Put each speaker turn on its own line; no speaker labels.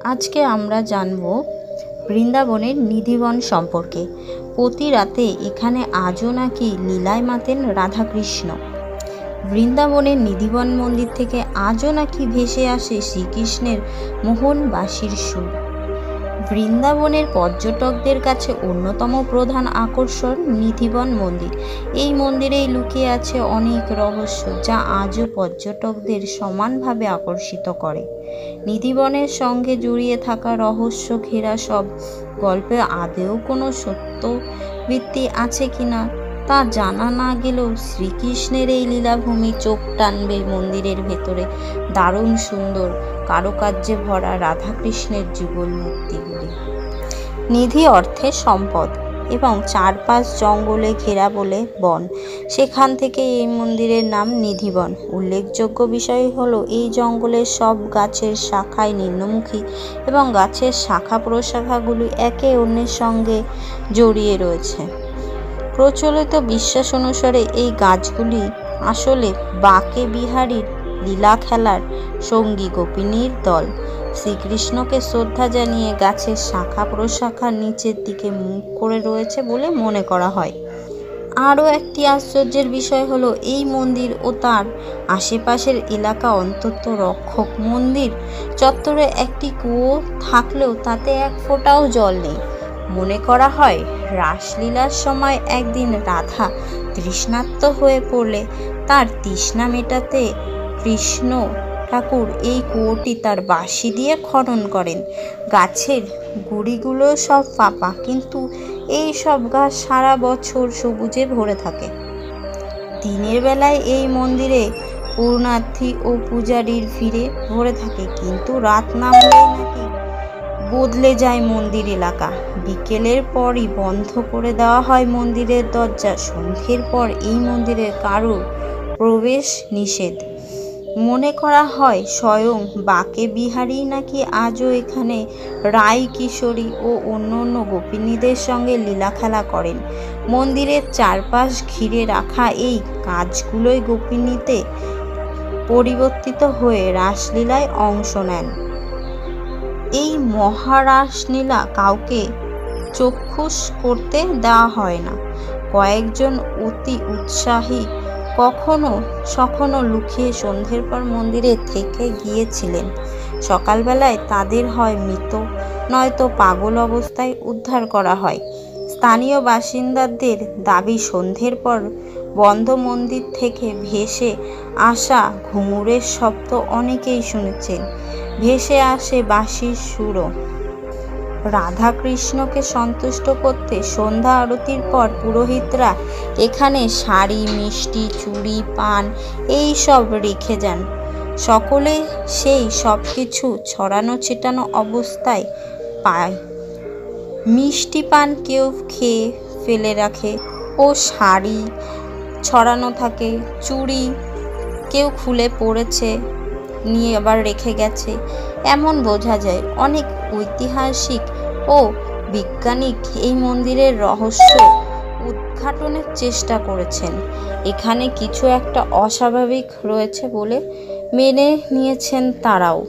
আজকে আমরা জানব বৃন্দাবনের নিধিবন সম্পর্কে। প্রতি রাতে এখানে আজও নাকি লীলায় মাতেন রাধাকৃষ্ণ। বৃন্দাবনের নিধিবন মন্দির থেকে আজও নাকি ভেসে আসে শ্রীকৃষ্ণের মোহন বাঁশির সুর। বৃন্দাবনের পর্যটকদের কাছে অন্যতম প্রধান আকর্ষণ নিধিবন মন্দির। এই মন্দিরেই লুকিয়ে আছে অনেক রহস্য, যা আজও পর্যটকদের সমানভাবে আকর্ষিত করে। নিধিবনের সঙ্গে জড়িয়ে থাকা রহস্য ঘেরা সব গল্পে আদৌ কোনো সত্যভিত্তি আছে কিনা তা জানা না গেলেও শ্রীকৃষ্ণের এই লীলাভূমি চোখ টানবে। মন্দিরের ভেতরে দারুণ সুন্দর কারুকার্যে ভরা রাধাকৃষ্ণের যুগল মূর্তিগুলি। নিধি অর্থে সম্পদ এবং চারপাশ জঙ্গলে ঘেরা বলে বন, সেখান থেকে এই মন্দিরের নাম নিধিবন। উল্লেখযোগ্য বিষয় হলো এই জঙ্গলের সব গাছের শাখায় নিম্নমুখী এবং গাছের শাখা প্রশাখাগুলি একে অন্যের সঙ্গে জড়িয়ে রয়েছে। প্রচলিত বিশ্বাস অনুসারে এই গাছগুলি আসলে বাঁকে বিহারীর লীলা খেলার সঙ্গী গোপিনীর দল। শ্রীকৃষ্ণকে শ্রদ্ধা জানিয়ে গাছের শাখা প্রশাখার নিচের দিকে মুখ করে রয়েছে বলে মনে করা হয়। আরও একটি আশ্চর্যের বিষয় হলো এই মন্দির ও তার আশেপাশের এলাকা অন্তত রক্ষক। মন্দির চত্বরে একটি কুয়ো থাকলেও তাতে এক ফোঁটাও জল নেই। মনে করা হয় রাসলীলার সময় একদিন রাধা তৃষ্ণার্ত হয়ে পড়লে তার তৃষ্ণা মেটাতে কৃষ্ণ ঠাকুর এই কুয়োটি তার বাঁশি দিয়ে খনন করেন। গাছের গুড়িগুলো সব ফাঁপা, কিন্তু এই সব গাছ সারা বছর সবুজে ভরে থাকে। দিনের বেলায় এই মন্দিরে পূর্ণার্থী ও পূজারীর ভিড়ে ভরে থাকে, কিন্তু রাত নামলেই নাকি বদলে যায় মন্দির এলাকা। বিকেলের পরই বন্ধ করে দেওয়া হয় মন্দিরের দরজা। সন্ধ্যের পর এই মন্দিরে কারোর প্রবেশ নিষেধ। মনে করা হয় স্বয়ং বাঁকে বিহারী নাকি আজও এখানে রাই কিশোরী ও অন্য অন্য গোপিনীদের সঙ্গে লীলা খেলা করেন। মন্দিরের চারপাশ ঘিরে রাখা এই কাজগুলোই গোপিনীতে পরিবর্তিত হয়ে রাসলীলায় অংশ নেন। এই মহারাসলীলা কাউকে চক্ষুষ করতে দেওয়া হয় না। কয়েকজন অতি উৎসাহী কখনো লুকিয়ে সন্ধ্যের পর মন্দিরে থেকে গিয়েছিলেন। সকালবেলায় তাদের হয় মৃত নয়তো পাগল অবস্থায় উদ্ধার করা হয়। স্থানীয় বাসিন্দাদের দাবি, সন্ধ্যের পর বন্ধ মন্দির থেকে ভেসে আসা ঘুঙুরের শব্দ অনেকেই শুনেছেন। ভেসে আসে বাঁশির সুরও। রাধাকৃষ্ণকে সন্তুষ্ট করতে সন্ধ্যা আরতির পর পুরোহিতরা এখানে শাড়ি, মিষ্টি, চুড়ি, পান এই সব রেখে যান। সকলে সেই সব কিছু ছড়ানো ছিটানো অবস্থায় পায়। মিষ্টি পান কেউ খেয়ে ফেলে রাখে ও শাড়ি ছড়ানো থাকে। চুড়ি কেউ খুলে পড়েছে, নিয়ে আবার রেখে গেছে, এমন বোঝা যায়। অনেক ঐতিহাসিক ও বিজ্ঞানিক এই মন্দিরের রহস্য উদ্ঘাটনের চেষ্টা করেছেন। এখানে কিছু একটা অস্বাভাবিক রয়েছে বলে মেনে নিয়েছেন তারাও।